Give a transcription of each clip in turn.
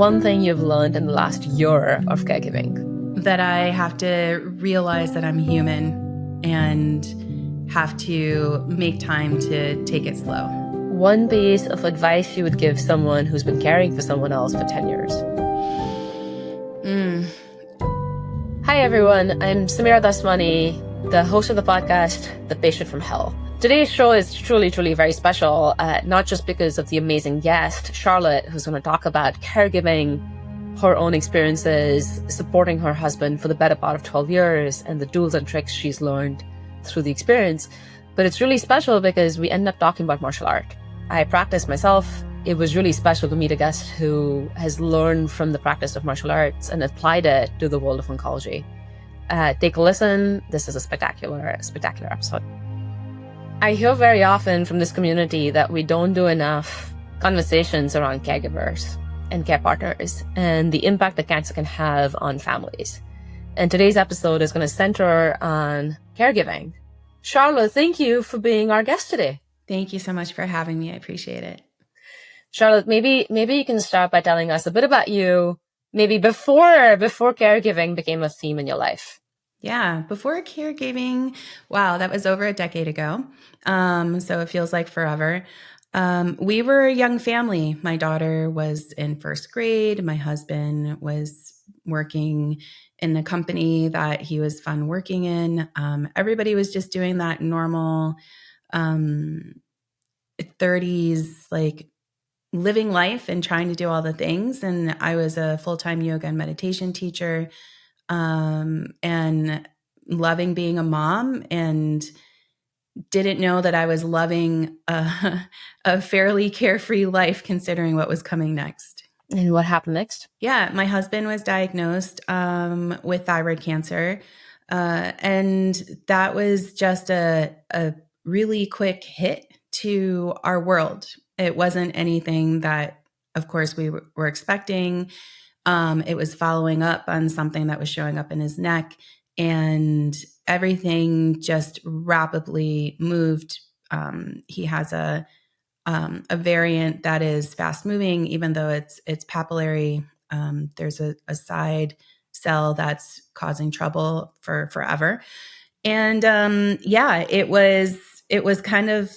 one thing you've learned in the last year of caregiving? That I have to realize that I'm human and have to make time to take it slow. One piece of advice you would give someone who's been caring for someone else for 10 years? Hi, everyone. I'm Samira Dasmani, the host of the podcast, The Patient from Hell. Today's show is truly very special, not just because of the amazing guest, Charlotte, who's going to talk about caregiving, her own experiences, supporting her husband for the better part of 12 years, and the tools and tricks she's learned through the experience. But it's really special because we end up talking about martial art. I practice myself. It was really special to meet a guest who has learned from the practice of martial arts and applied it to the world of oncology. Take a listen. This is a spectacular episode. I hear very often from this community that we don't do enough conversations around caregivers and care partners and the impact that cancer can have on families. And today's episode is going to center on caregiving. Charlotte, thank you for being our guest today. Thank you so much for having me. I appreciate it. Charlotte, maybe you can start by telling us a bit about you, maybe before caregiving became a theme in your life. Yeah, before caregiving, wow, that was over a decade ago. So it feels like forever. We were a young family. My daughter was in first grade. My husband was working in the company that he was fun working in. Everybody was just doing that normal 30s, like living life and trying to do all the things. And I was a full-time yoga and meditation teacher, and loving being a mom, and didn't know that I was loving a fairly carefree life considering what was coming next. And what happened next? Yeah, my husband was diagnosed with thyroid cancer. And that was just a really quick hit to our world. It wasn't anything that, of course, we were expecting. It was following up on something that was showing up in his neck, and everything just rapidly moved. He has a variant that is fast moving, even though it's papillary. There's a side cell that's causing trouble for forever. And it was kind of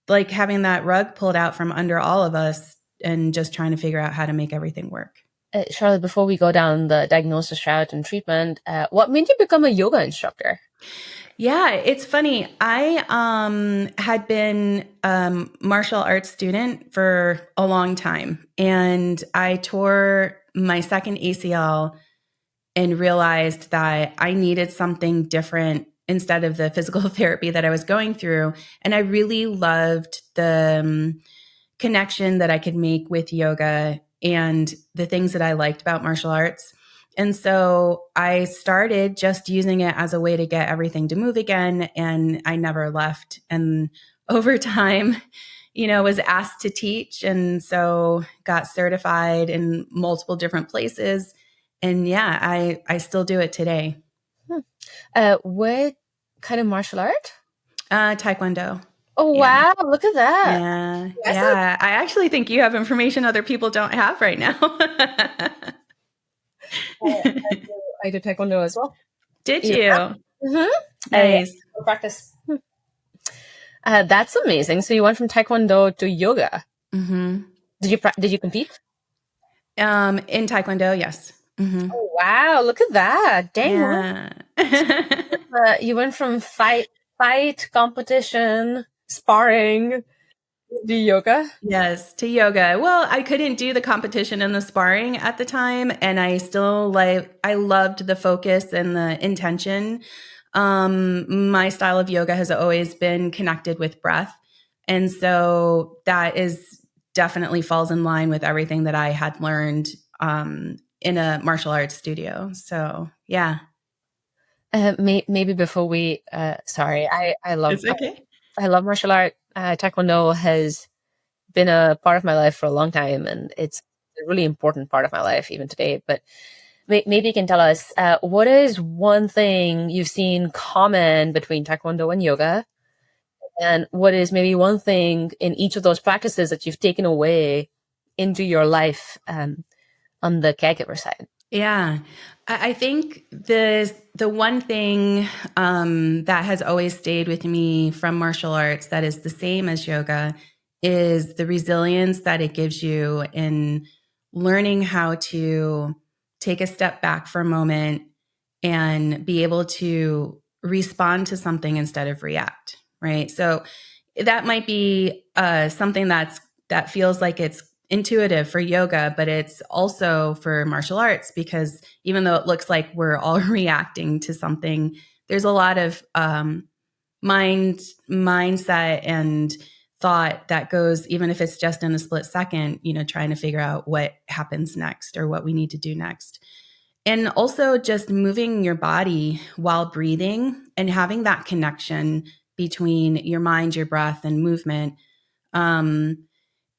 like having that rug pulled out from under all of us and just trying to figure out how to make everything work. Charlotte, before we go down the diagnosis route and treatment, what made you become a yoga instructor? Yeah, it's funny. I had been a martial arts student for a long time, and I tore my second ACL and realized that I needed something different instead of the physical therapy that I was going through. And I really loved the connection that I could make with yoga and the things that I liked about martial arts. And so I started just using it as a way to get everything to move again. And I never left. And over time, was asked to teach. And so got certified in multiple different places. And yeah, I still do it today. What kind of martial art? Taekwondo. Oh, wow. Look at that. Yeah. Yeah. I actually think you have information other people don't have right now. I did Taekwondo as well. Did you? Mm-hmm. Nice. Practice. That's amazing. So you went from Taekwondo to yoga. Mm-hmm. Did you compete? In Taekwondo, yes. Mm-hmm. Oh, wow. Look at that. Dang. Yeah. You went from fight, competition, sparring, to yoga? Yes, to yoga. Well, I couldn't do the competition and the sparring at the time, and I still I loved the focus and the intention. My style of yoga has always been connected with breath. And so that is definitely falls in line with everything that I had learned in a martial arts studio. So, yeah. Maybe before we, sorry, I love, It's okay. I love martial art. Taekwondo has been a part of my life for a long time, and it's a really important part of my life even today. But maybe you can tell us, what is one thing you've seen common between Taekwondo and yoga? And what is maybe one thing in each of those practices that you've taken away into your life on the caregiver side? Yeah. I think the one thing that has always stayed with me from martial arts that is the same as yoga is the resilience that it gives you in learning how to take a step back for a moment and be able to respond to something instead of react, right? So that might be something that feels like it's intuitive for yoga, but it's also for martial arts, because even though it looks like we're all reacting to something, there's a lot of mindset and thought that goes, even if it's just in a split second, trying to figure out what happens next or what we need to do next. And also just moving your body while breathing and having that connection between your mind, your breath, and movement.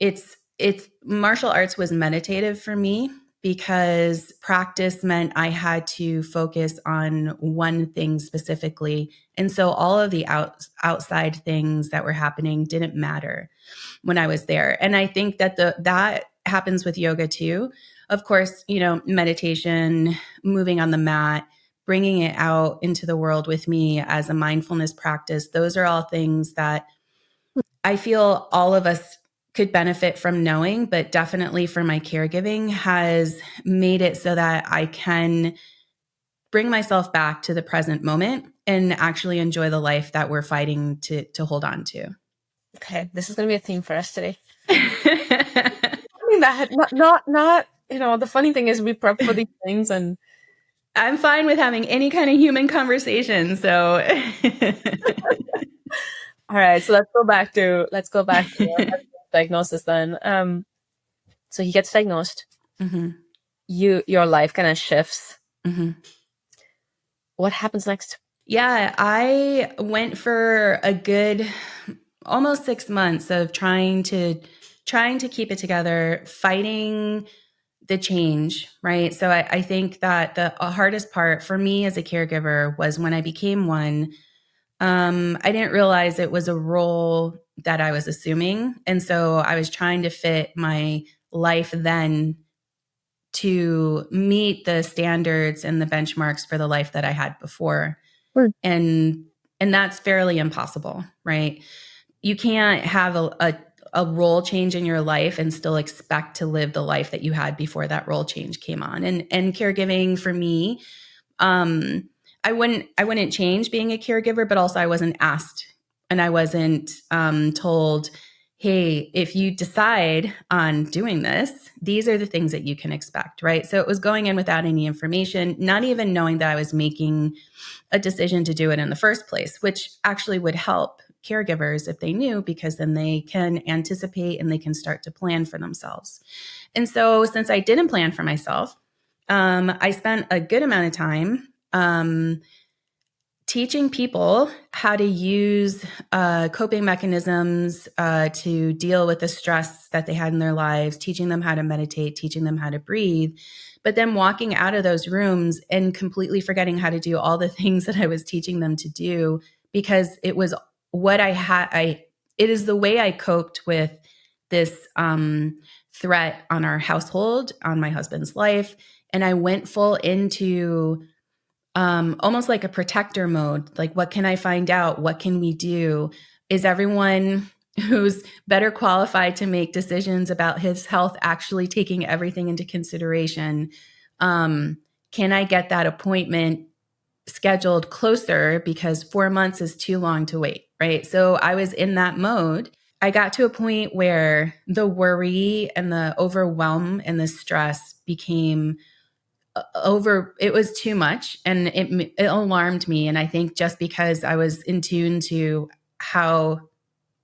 It's martial arts was meditative for me because practice meant I had to focus on one thing specifically. And so all of the outside things that were happening didn't matter when I was there. And I think that that happens with yoga too. Of course, meditation, moving on the mat, bringing it out into the world with me as a mindfulness practice. Those are all things that I feel all of us could benefit from knowing, but definitely for my caregiving has made it so that I can bring myself back to the present moment and actually enjoy the life that we're fighting to hold on to. Okay, this is going to be a theme for us today. I mean, that not the funny thing is we prep for these things, and I'm fine with having any kind of human conversation. So, all right, so let's go back to diagnosis then. So he gets diagnosed. Mm-hmm. Your life kind of shifts. Mm-hmm. What happens next? Yeah, I went for a good almost 6 months of trying to keep it together, fighting the change, right? So I think that the hardest part for me as a caregiver was when I became one. I didn't realize it was a role that I was assuming. And so I was trying to fit my life then to meet the standards and the benchmarks for the life that I had before. And that's fairly impossible, right? You can't have a role change in your life and still expect to live the life that you had before that role change came on. And caregiving for me, I wouldn't change being a caregiver, but also I wasn't asked and I wasn't told, hey, if you decide on doing this, these are the things that you can expect, right? So it was going in without any information, not even knowing that I was making a decision to do it in the first place, which actually would help caregivers if they knew, because then they can anticipate and they can start to plan for themselves. And so since I didn't plan for myself, I spent a good amount of time teaching people how to use coping mechanisms to deal with the stress that they had in their lives, teaching them how to meditate, teaching them how to breathe, but then walking out of those rooms and completely forgetting how to do all the things that I was teaching them to do, because it was what I had. It is the way I coped with this threat on our household, on my husband's life. And I went full into almost like a protector mode. Like, what can I find out? What can we do? Is everyone who's better qualified to make decisions about his health actually taking everything into consideration? Can I get that appointment scheduled closer, because 4 months is too long to wait, right? So I was in that mode. I got to a point where the worry and the overwhelm and the stress became it was too much, and it alarmed me. And I think just because I was in tune to how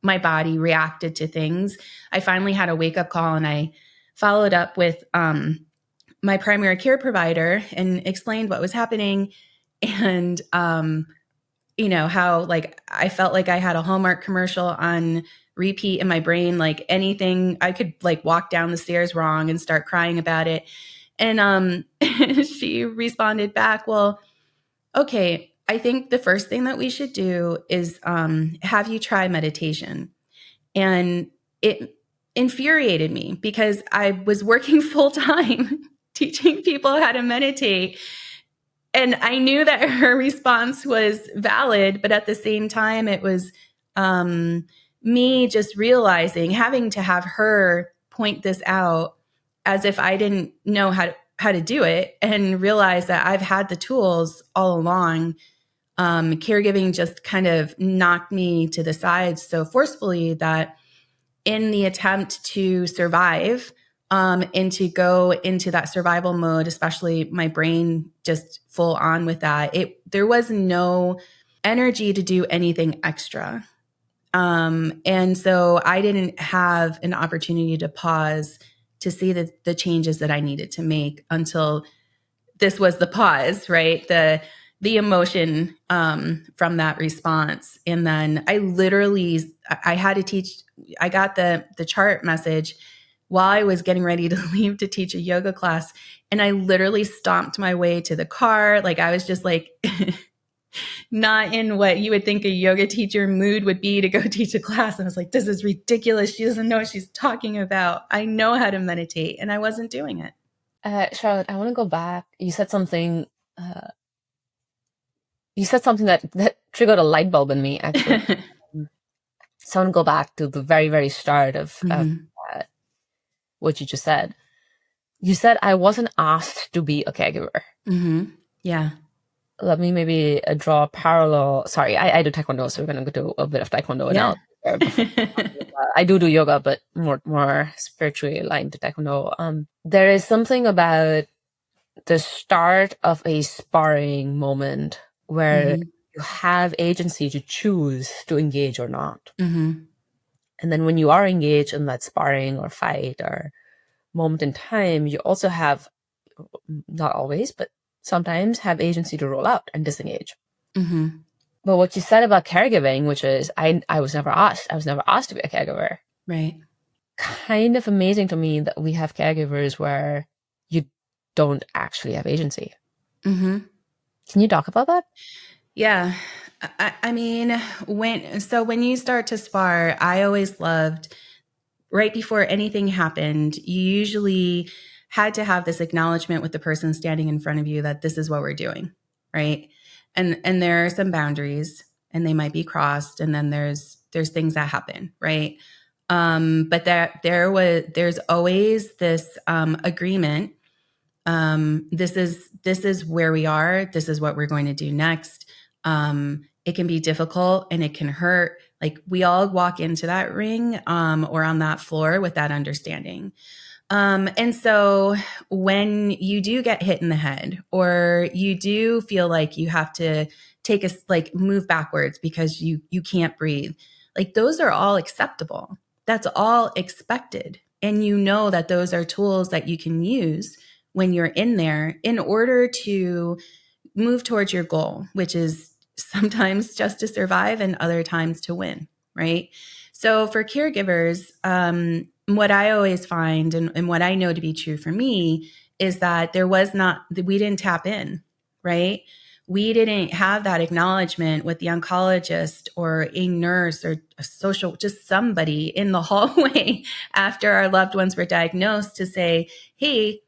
my body reacted to things, I finally had a wake up call, and I followed up with my primary care provider and explained what was happening. And how like I felt like I had a Hallmark commercial on repeat in my brain, like anything I could like walk down the stairs wrong and start crying about it. And she responded back, well, okay, I think the first thing that we should do is have you try meditation. And it infuriated me because I was working full time teaching people how to meditate. And I knew that her response was valid, but at the same time, it was me just realizing, having to have her point this out as if I didn't know how to do it, and realize that I've had the tools all along. Caregiving just kind of knocked me to the side so forcefully that in the attempt to survive, and to go into that survival mode, especially my brain just full on with that, there was no energy to do anything extra. And so I didn't have an opportunity to pause to see the changes that I needed to make until this was the pause, right? The emotion from that response. And then I had to teach, I got the chart message while I was getting ready to leave to teach a yoga class. And I literally stomped my way to the car. Like, I was just like, not in what you would think a yoga teacher mood would be to go teach a class. And I was like, this is ridiculous. She doesn't know what she's talking about. I know how to meditate, and I wasn't doing it. Charlotte, I want to go back. You said something. That triggered a light bulb in me, actually. So I want to go back to the very, very start of what you just said. You said I wasn't asked to be a caregiver. Mm-hmm. Yeah. Let me maybe draw a parallel. Sorry, I do taekwondo, so we're going to go to a bit of taekwondo now. I do yoga, but more spiritually aligned to taekwondo. There is something about the start of a sparring moment where you have agency to choose to engage or not. And then when you are engaged in that sparring or fight or moment in time, you also have, not always, but sometimes have agency to roll out and disengage. But what you said about caregiving, which is I was never asked to be a caregiver. Right. Kind of amazing to me that we have caregivers where you don't actually have agency. Can you talk about that? Yeah. I mean, when you start to spar, I always loved, right before anything happened, you usually had to have this acknowledgement with the person standing in front of you that this is what we're doing, right? And there are some boundaries, and they might be crossed, and then there's things that happen, right? But there's always this agreement. This is where we are. This is what we're going to do next. It can be difficult and it can hurt. Like, we all walk into that ring or on that floor with that understanding. And so when you do get hit in the head, or you do feel like you have to move backwards because you can't breathe, like, those are all acceptable. That's all expected. And you know that those are tools that you can use when you're in there in order to move towards your goal, which is sometimes just to survive and other times to win, right? So for caregivers, what I always find and what I know to be true for me is that we didn't tap in, right? We didn't have that acknowledgement with the oncologist or a nurse or just somebody in the hallway after our loved ones were diagnosed to say, hey,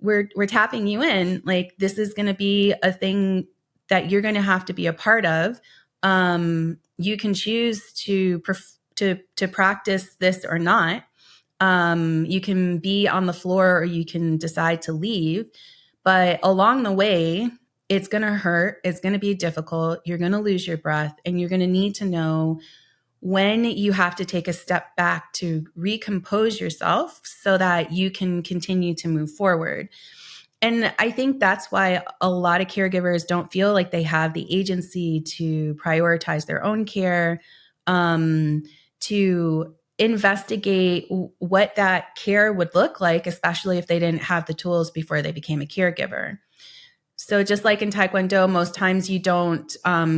we're tapping you in. Like, this is going to be a thing that you're going to have to be a part of. You can choose to practice this or not. You can be on the floor, or you can decide to leave. But along the way, it's going to hurt. It's going to be difficult. You're going to lose your breath, and you're going to need to know when you have to take a step back to recompose yourself so that you can continue to move forward. And I think that's why a lot of caregivers don't feel like they have the agency to prioritize their own care, to investigate what that care would look like, especially if they didn't have the tools before they became a caregiver. So just like in Taekwondo, most times you don't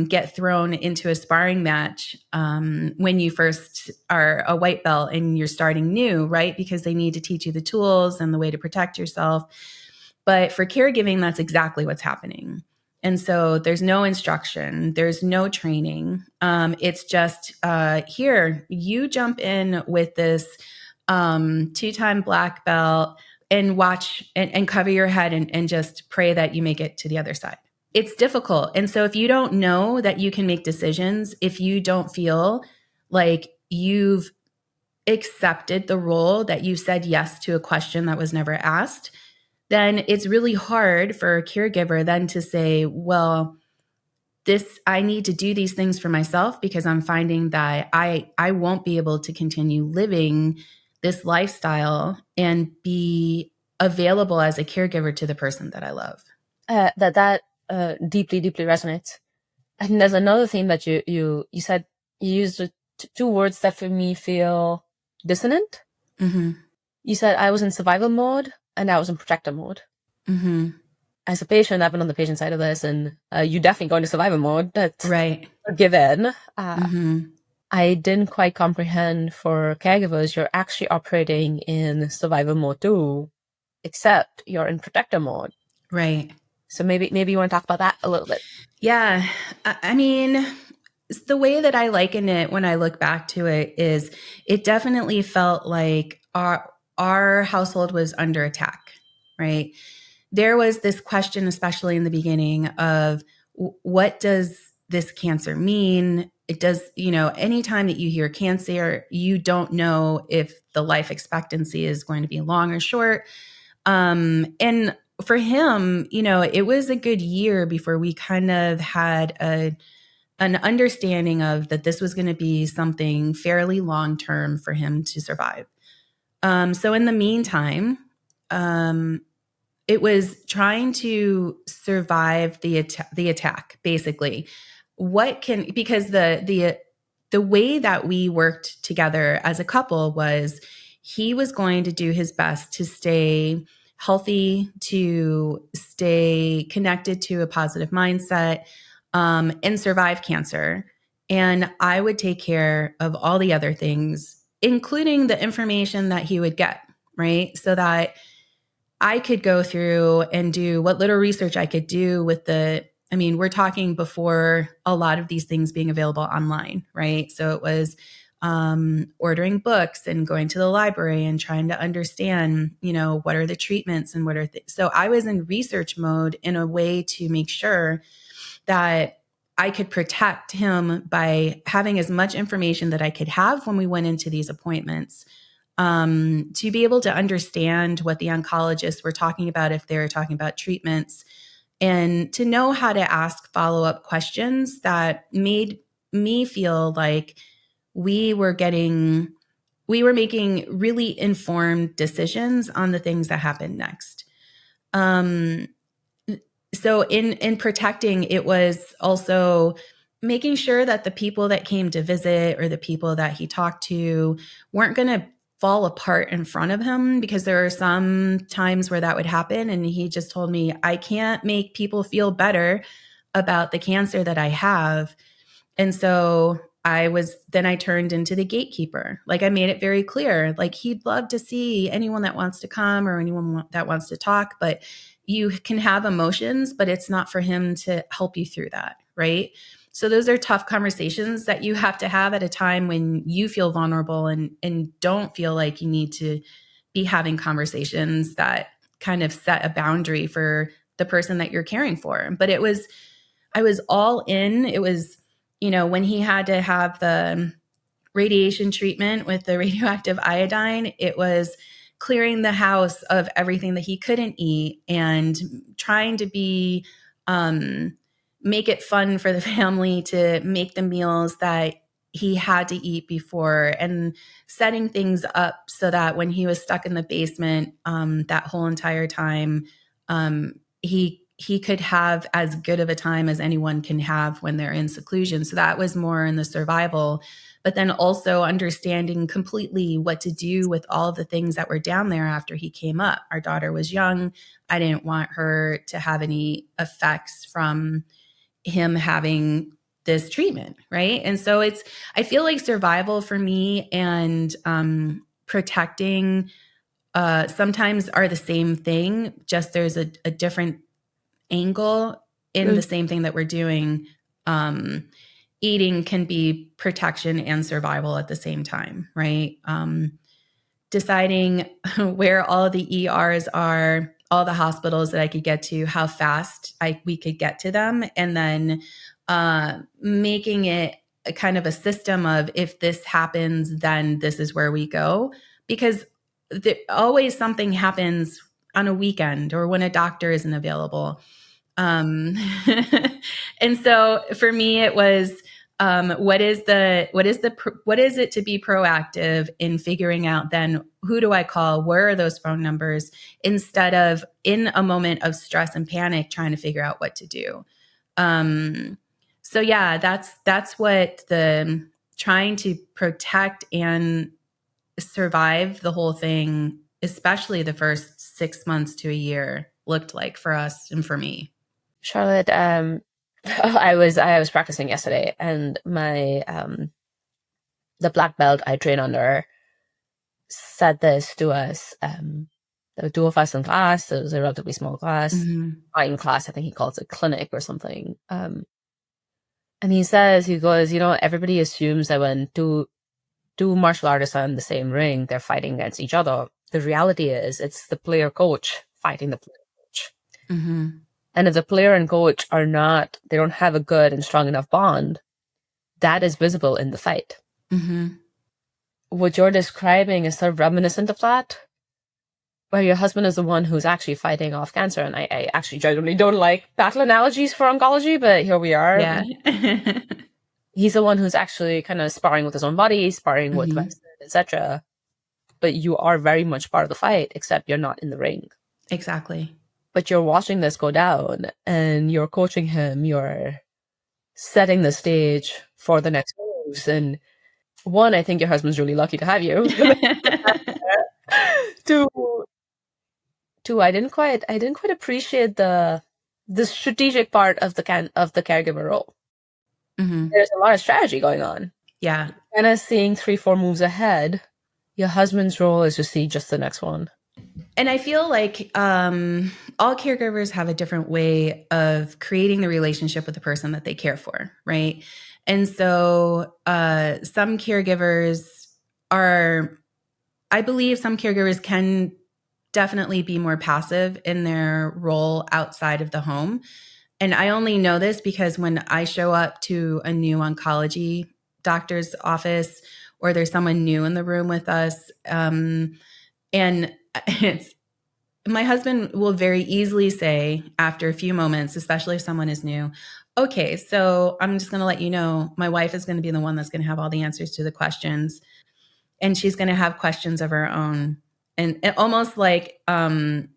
get thrown into a sparring match when you first are a white belt and you're starting new, right? Because they need to teach you the tools and the way to protect yourself. But for caregiving, that's exactly what's happening. And so there's no instruction, there's no training. It's just here, you jump in with this 2-time black belt and watch and cover your head and just pray that you make it to the other side. It's difficult. And so if you don't know that you can make decisions, if you don't feel like you've accepted the role, that you said yes to a question that was never asked, then it's really hard for a caregiver then to say, well, I need to do these things for myself because I'm finding that I won't be able to continue living this lifestyle and be available as a caregiver to the person that I love. That deeply resonates. And there's another thing that you said. You used two words that for me feel dissonant. Mm-hmm. You said I was in survival mode and I was in protector mode. Mm-hmm. As a patient, I've been on the patient side of this, and you definitely go into survival mode. That's right. A given. Mm-hmm. I didn't quite comprehend for caregivers, you're actually operating in survival mode too, except you're in protector mode. Right. So maybe you want to talk about that a little bit. Yeah. I mean, the way that I liken it when I look back to it is it definitely felt like our household was under attack, right? There was this question, especially in the beginning, of what does this cancer mean? It does, anytime that you hear cancer, you don't know if the life expectancy is going to be long or short. And for him, it was a good year before we kind of had an understanding of that this was going to be something fairly long-term for him to survive. So in the meantime, it was trying to survive the attack, basically. Because the way that we worked together as a couple was he was going to do his best to stay healthy, to stay connected to a positive mindset, and survive cancer. And I would take care of all the other things, including the information that he would get, right? So that I could go through and do what little research I could do with we're talking before a lot of these things being available online, right? So it was ordering books and going to the library and trying to understand, what are the treatments and what are things. So I was in research mode in a way to make sure that I could protect him by having as much information that I could have when we went into these appointments. To be able to understand what the oncologists were talking about, if they were talking about treatments, and to know how to ask follow-up questions that made me feel like we were making really informed decisions on the things that happened next. So in protecting, it was also making sure that the people that came to visit or the people that he talked to weren't going to fall apart in front of him, because there are some times where that would happen. And he just told me, I can't make people feel better about the cancer that I have. And so I turned into the gatekeeper. Like, I made it very clear, like, he'd love to see anyone that wants to come or anyone that wants to talk, but you can have emotions, but it's not for him to help you through that. Right. So those are tough conversations that you have to have at a time when you feel vulnerable and don't feel like you need to be having conversations that kind of set a boundary for the person that you're caring for. But I was all in. It was, when he had to have the radiation treatment with the radioactive iodine, it was clearing the house of everything that he couldn't eat and trying to make it fun for the family to make the meals that he had to eat before, and setting things up so that when he was stuck in the basement that whole entire time, he could have as good of a time as anyone can have when they're in seclusion. So that was more in the survival, but then also understanding completely what to do with all of the things that were down there after he came up. Our daughter was young. I didn't want her to have any effects from him having this treatment, right? And so I feel like survival for me and protecting sometimes are the same thing, just there's a different angle in the same thing that we're doing. Eating can be protection and survival at the same time, right? deciding where all the ERs are, all the hospitals that I could get to, how fast we could get to them, and then making it a kind of a system of, if this happens, then this is where we go. Because always something happens on a weekend or when a doctor isn't available. And so for me, it was, what is it to be proactive in figuring out then who do I call? Where are those phone numbers? Instead of in a moment of stress and panic, trying to figure out what to do. So yeah, that's what the trying to protect and survive the whole thing, especially the first 6 months to a year, looked like for us and for me. Charlotte, I was practicing yesterday, and my the black belt I train under said this to us. There were two of us in class. It was a relatively small class. Not even class, I think he calls it clinic or something. And he goes, everybody assumes that when two martial artists are in the same ring, they're fighting against each other. The reality is it's the player coach fighting the player coach. And if the player and coach they don't have a good and strong enough bond, that is visible in the fight. What you're describing is sort of reminiscent of that, where your husband is the one who's actually fighting off cancer. And I actually generally don't like battle analogies for oncology, but here we are. Yeah. He's the one who's actually kind of sparring with his own body, sparring with medicine, etc. But you are very much part of the fight, except you're not in the ring. Exactly. But you're watching this go down, and you're coaching him, you're setting the stage for the next moves. And one, I think your husband's really lucky to have you. Two, I didn't quite appreciate the strategic part of the caregiver role. There's a lot of strategy going on. Yeah. Kind of seeing 3-4 moves ahead. Your husband's role is to see just the next one. And I feel like all caregivers have a different way of creating the relationship with the person that they care for, right? And so some caregivers I believe some caregivers can definitely be more passive in their role outside of the home. And I only know this because when I show up to a new oncology doctor's office, or there's someone new in the room with us, and my husband will very easily say after a few moments, especially if someone is new, okay, so I'm just going to let you know, my wife is going to be the one that's going to have all the answers to the questions, and she's going to have questions of her own. And almost like validating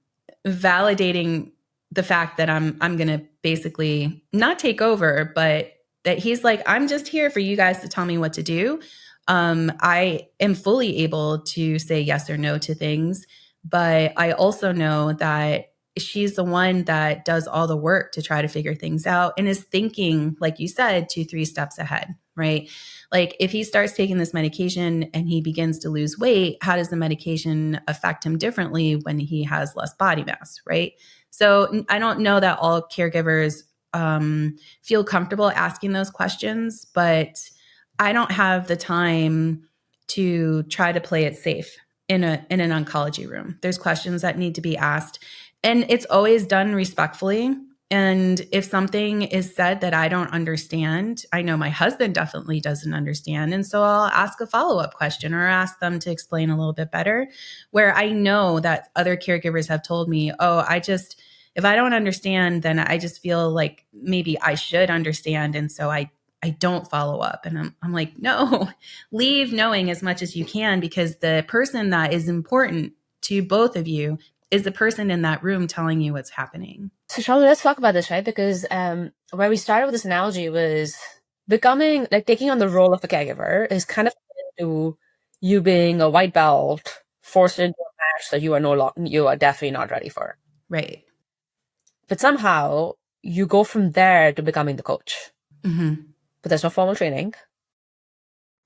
the fact that I'm going to basically not take over, but that he's like, I'm just here for you guys to tell me what to do. I am fully able to say yes or no to things, but I also know that she's the one that does all the work to try to figure things out and is thinking, like you said, 2-3 steps ahead, right? Like if he starts taking this medication and he begins to lose weight, how does the medication affect him differently when he has less body mass, right? So I don't know that all caregivers feel comfortable asking those questions, but I don't have the time to try to play it safe in an oncology room. There's questions that need to be asked, and it's always done respectfully. And if something is said that I don't understand, I know my husband definitely doesn't understand. And so I'll ask a follow-up question or ask them to explain a little bit better, where I know that other caregivers have told me, if I don't understand, then I just feel like maybe I should understand. And so I don't follow up. And I'm like, no, leave knowing as much as you can, because the person that is important to both of you is the person in that room telling you what's happening. So Charlotte, let's talk about this, right? Because where we started with this analogy was becoming, like, taking on the role of a caregiver is kind of into you being a white belt forced into a match that you are definitely not ready for. Right. But somehow you go from there to becoming the coach. But there's no formal training.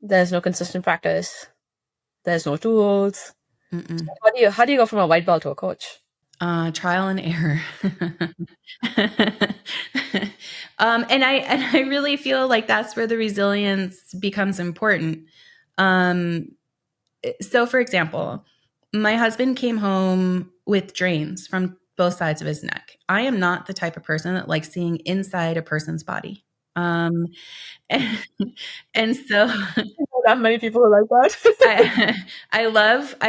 There's no consistent practice. There's no tools. So how do you go from a white belt to a coach? Trial and error. And I really feel like that's where the resilience becomes important. So for example, my husband came home with drains from both sides of his neck. I am not the type of person that likes seeing inside a person's body. Um, and, and so Not many people are like that. I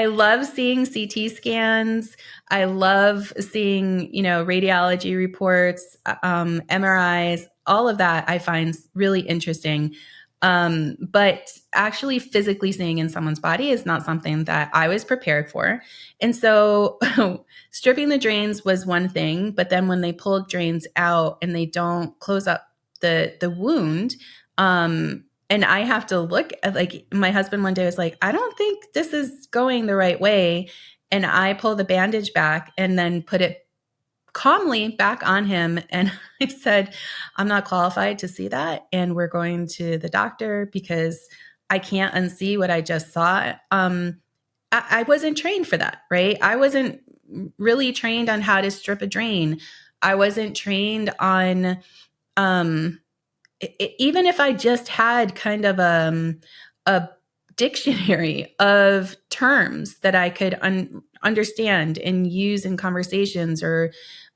love seeing CT scans. I love seeing, radiology reports, MRIs, all of that I find really interesting. But actually physically seeing in someone's body is not something that I was prepared for. And so stripping the drains was one thing, but then when they pulled drains out and they don't close up the wound, and I have to look at, like, my husband one day was like, I don't think this is going the right way. And I pull the bandage back and then put it calmly back on him. And I said, I'm not qualified to see that. And we're going to the doctor because I can't unsee what I just saw. I wasn't trained for that, right? I wasn't really trained on how to strip a drain. I wasn't trained on, even if I just had kind of a dictionary of terms that I could understand and use in conversations, or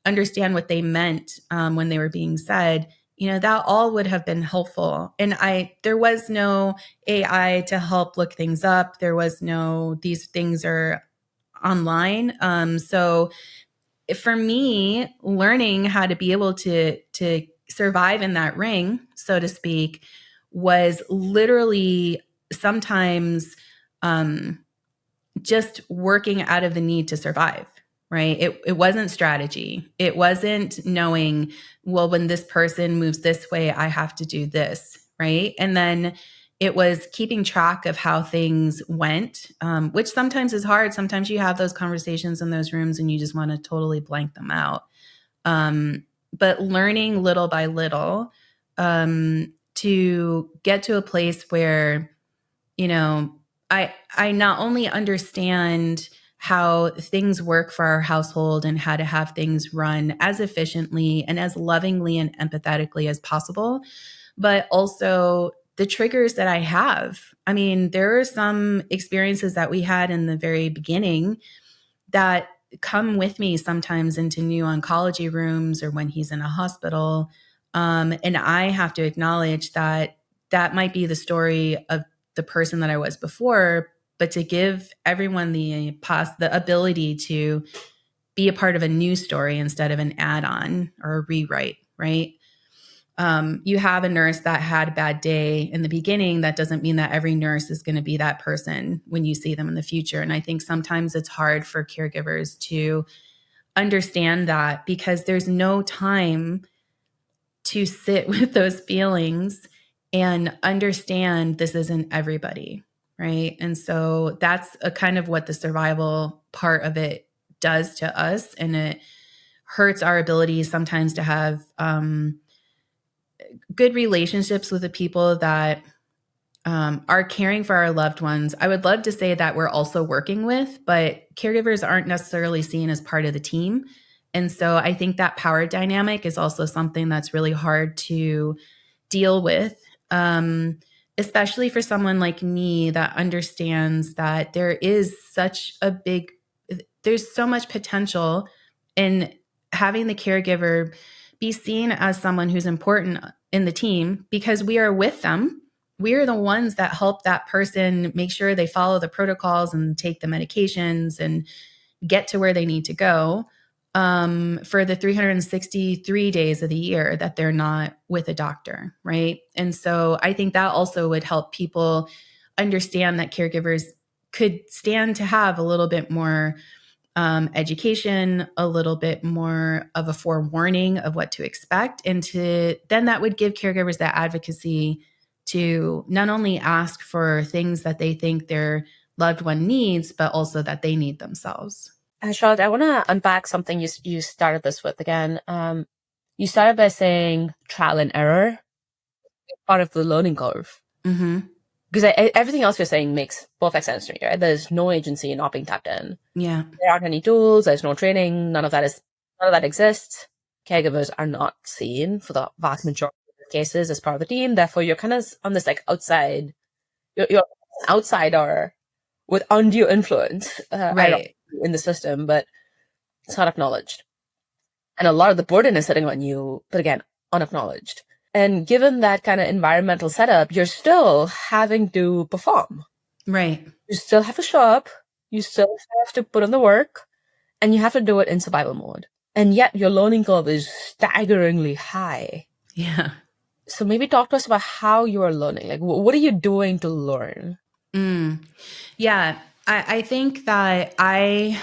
understand what they meant when they were being said, that all would have been helpful. And there was no AI to help look things up. There was no, these things are online. So for me, learning how to be able to survive in that ring, so to speak, was literally sometimes just working out of the need to survive, right? It wasn't strategy. It wasn't knowing, well, when this person moves this way, I have to do this, right? And then it was keeping track of how things went, which sometimes is hard. Sometimes you have those conversations in those rooms and you just want to totally blank them out. But learning little by little to get to a place where, I not only understand how things work for our household and how to have things run as efficiently and as lovingly and empathetically as possible, but also the triggers that I have. I mean, there are some experiences that we had in the very beginning that come with me sometimes into new oncology rooms or when he's in a hospital. And I have to acknowledge that that might be the story of the person that I was before, but to give everyone the ability to be a part of a new story instead of an add-on or a rewrite, right? You have a nurse that had a bad day in the beginning. That doesn't mean that every nurse is going to be that person when you see them in the future. And I think sometimes it's hard for caregivers to understand that, because there's no time to sit with those feelings and understand this isn't everybody, right? And so that's a kind of what the survival part of it does to us. And it hurts our ability sometimes to have good relationships with the people that are caring for our loved ones. I would love to say that we're also working with, but caregivers aren't necessarily seen as part of the team. And so I think that power dynamic is also something that's really hard to deal with, especially for someone like me that understands that there's so much potential in having the caregiver be seen as someone who's important in the team, because we are with them. We are the ones that help that person make sure they follow the protocols and take the medications and get to where they need to go for the 363 days of the year that they're not with a doctor, right? And so I think that also would help people understand that caregivers could stand to have a little bit more education, a little bit more of a forewarning of what to expect. And then that would give caregivers that advocacy to not only ask for things that they think their loved one needs, but also that they need themselves. Charlotte, I want to unpack something you started this with again. You started by saying trial and error is part of the learning curve. Mm-hmm. Because everything else you're saying makes perfect sense to me, right? There's no agency not being tapped in. Yeah. There aren't any tools. There's no training. None of that exists. Caregivers are not seen for the vast majority of cases as part of the team. Therefore, you're kind of on this like outside. You're an outsider with undue influence, Right. in the system, but it's not acknowledged. And a lot of the burden is sitting on you, but again, unacknowledged. And given that kind of environmental setup, you're still having to perform. Right. You still have to show up. You still have to put in the work, and you have to do it in survival mode. And yet your learning curve is staggeringly high. Yeah. So maybe talk to us about how you are learning. Like, what are you doing to learn? Yeah. I think that I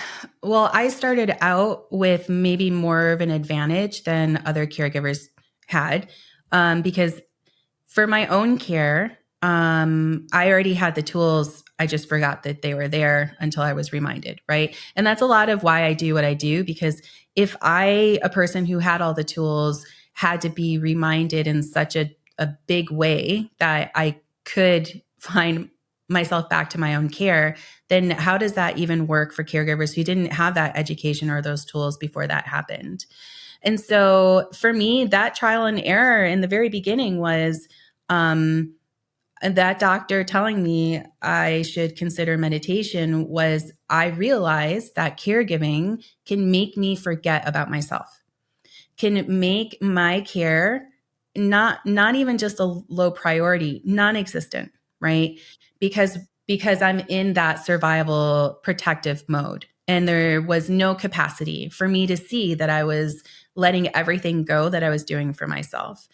started out with maybe more of an advantage than other caregivers had, because for my own care, I already had the tools. I just forgot that they were there until I was reminded, right? And that's a lot of why I do what I do, because if a person who had all the tools, had to be reminded in such a big way that I could find myself back to my own care, then how does that even work for caregivers who didn't have that education or those tools before that happened? And so for me, that trial and error in the very beginning was that doctor telling me I should consider meditation. Was I realized that caregiving can make me forget about myself, can make my care not even just a low priority, non-existent, right? Because I'm in that survival protective mode, and there was no capacity for me to see that I was letting everything go that I was doing for myself.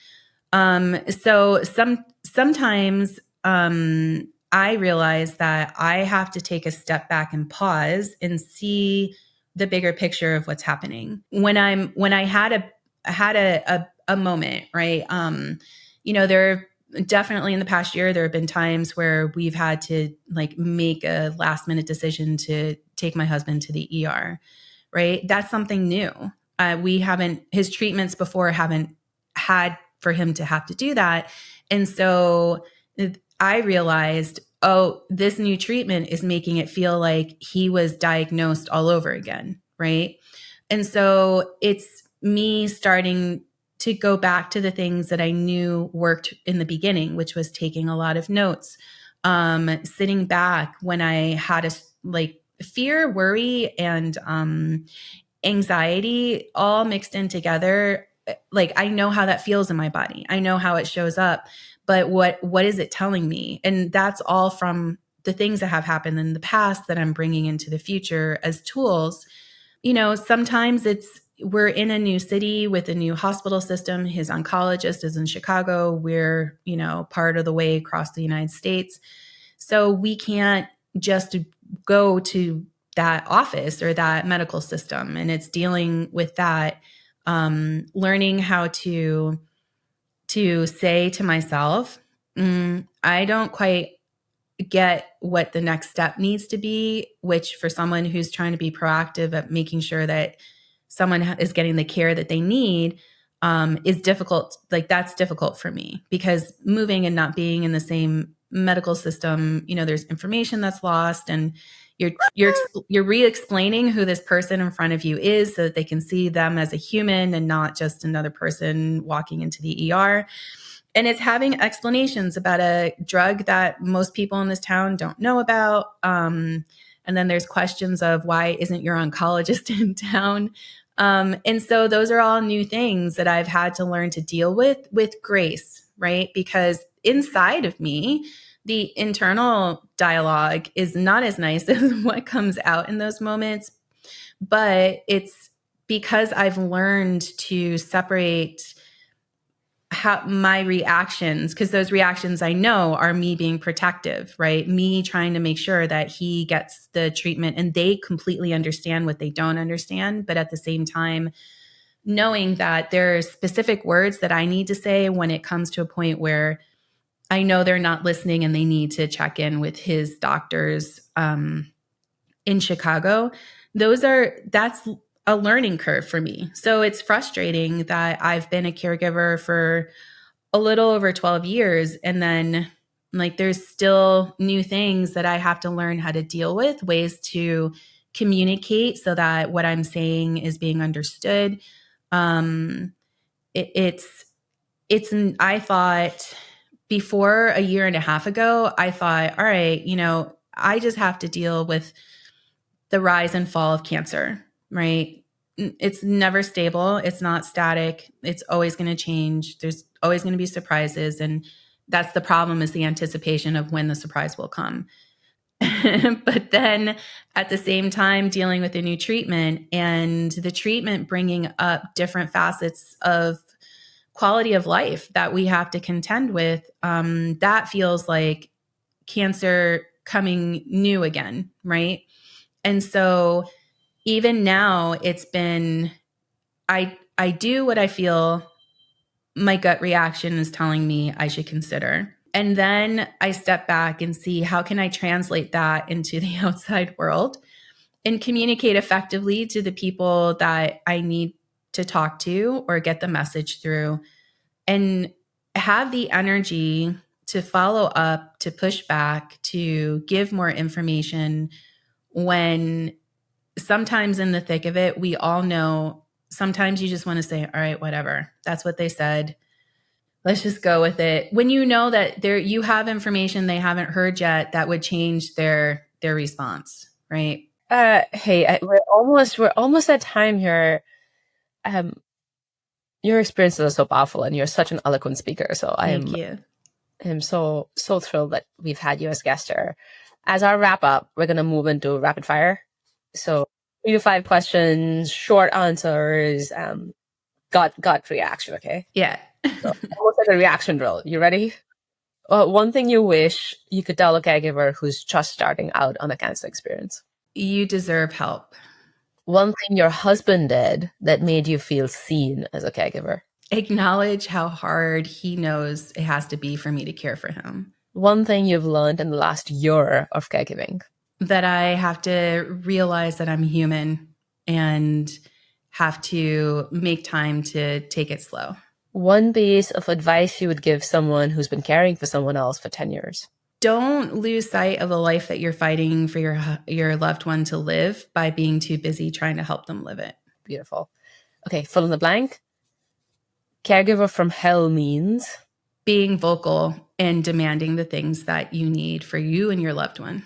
So sometimes I realize that I have to take a step back and pause and see the bigger picture of what's happening. When I had a moment, right? There definitely in the past year, there have been times where we've had to like make a last minute decision to take my husband to the ER, right? That's something new. His treatments before haven't had for him to have to do that. And so I realized, oh, this new treatment is making it feel like he was diagnosed all over again, right? And so it's me starting to go back to the things that I knew worked in the beginning, which was taking a lot of notes, sitting back when I had fear, worry, and anxiety all mixed in together. Like, I know how that feels in my body. I know how it shows up, but what is it telling me? And that's all from the things that have happened in the past that I'm bringing into the future as tools. Sometimes we're in a new city with a new hospital system. His oncologist is in Chicago. We're, part of the way across the United States. So we can't just go to that office or that medical system. And it's dealing with that, learning how to say to myself, I don't quite get what the next step needs to be, which for someone who's trying to be proactive at making sure that someone is getting the care that they need, is difficult. Like, that's difficult for me, because moving and not being in the same medical system, there's information that's lost, and you're re-explaining who this person in front of you is so that they can see them as a human and not just another person walking into the ER. And it's having explanations about a drug that most people in this town don't know about. And then there's questions of, why isn't your oncologist in town? And so those are all new things that I've had to learn to deal with grace, right? Because inside of me, the internal dialogue is not as nice as what comes out in those moments. But it's because I've learned to separate my reactions, because those reactions I know are me being protective, right? Me trying to make sure that he gets the treatment and they completely understand what they don't understand. But at the same time, knowing that there are specific words that I need to say when it comes to a point where I know they're not listening and they need to check in with his doctors in Chicago. That's a learning curve for me. So it's frustrating that I've been a caregiver for a little over 12 years. And then there's still new things that I have to learn how to deal with, ways to communicate so that what I'm saying is being understood. I thought before a year and a half ago, I thought, all right, I just have to deal with the rise and fall of cancer, right? It's never stable. It's not static. It's always going to change. There's always going to be surprises. And that's the problem, is the anticipation of when the surprise will come. But then at the same time, dealing with a new treatment, and the treatment bringing up different facets of quality of life that we have to contend with, that feels like cancer coming new again, right? And so even now, it's been, I do what I feel my gut reaction is telling me I should consider. And then I step back and see, how can I translate that into the outside world and communicate effectively to the people that I need to talk to or get the message through, and have the energy to follow up, to push back, to give more information, when sometimes in the thick of it, we all know sometimes you just want to say, all right, whatever. That's what they said. Let's just go with it. When you know that you have information they haven't heard yet that would change their response, right? Hey, we're almost at time here. Your experiences are so powerful, and you're such an eloquent speaker. So Thank you. I'm so thrilled that we've had you as guest here. As our wrap up, we're gonna move into rapid fire. So 3 to 5 questions, short answers, gut reaction. Okay. Yeah. So almost like a reaction drill. You ready? One thing you wish you could tell a caregiver who's just starting out on a cancer experience. You deserve help. One thing your husband did that made you feel seen as a caregiver. Acknowledge how hard he knows it has to be for me to care for him. One thing you've learned in the last year of caregiving. That I have to realize that I'm human and have to make time to take it slow. One piece of advice you would give someone who's been caring for someone else for 10 years. Don't lose sight of the life that you're fighting for your loved one to live by being too busy trying to help them live it. Beautiful. Okay, fill in the blank. Caregiver from hell means being vocal and demanding the things that you need for you and your loved one.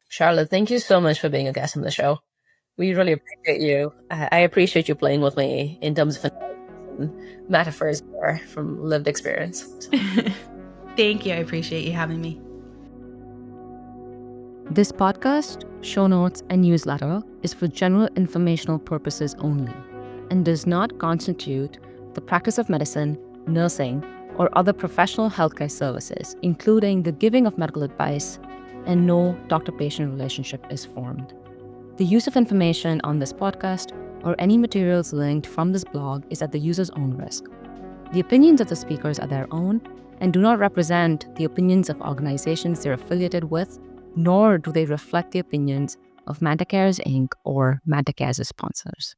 Charlotte, thank you so much for being a guest on the show. We really appreciate you. I appreciate you playing with me in terms of metaphors from lived experience. So. Thank you. I appreciate you having me. This podcast, show notes, and newsletter is for general informational purposes only and does not constitute the practice of medicine, nursing, or other professional healthcare services, including the giving of medical advice, and no doctor-patient relationship is formed. The use of information on this podcast or any materials linked from this blog is at the user's own risk. The opinions of the speakers are their own and do not represent the opinions of organizations they're affiliated with, nor do they reflect the opinions of Mantacares Inc. or Mantacares' sponsors.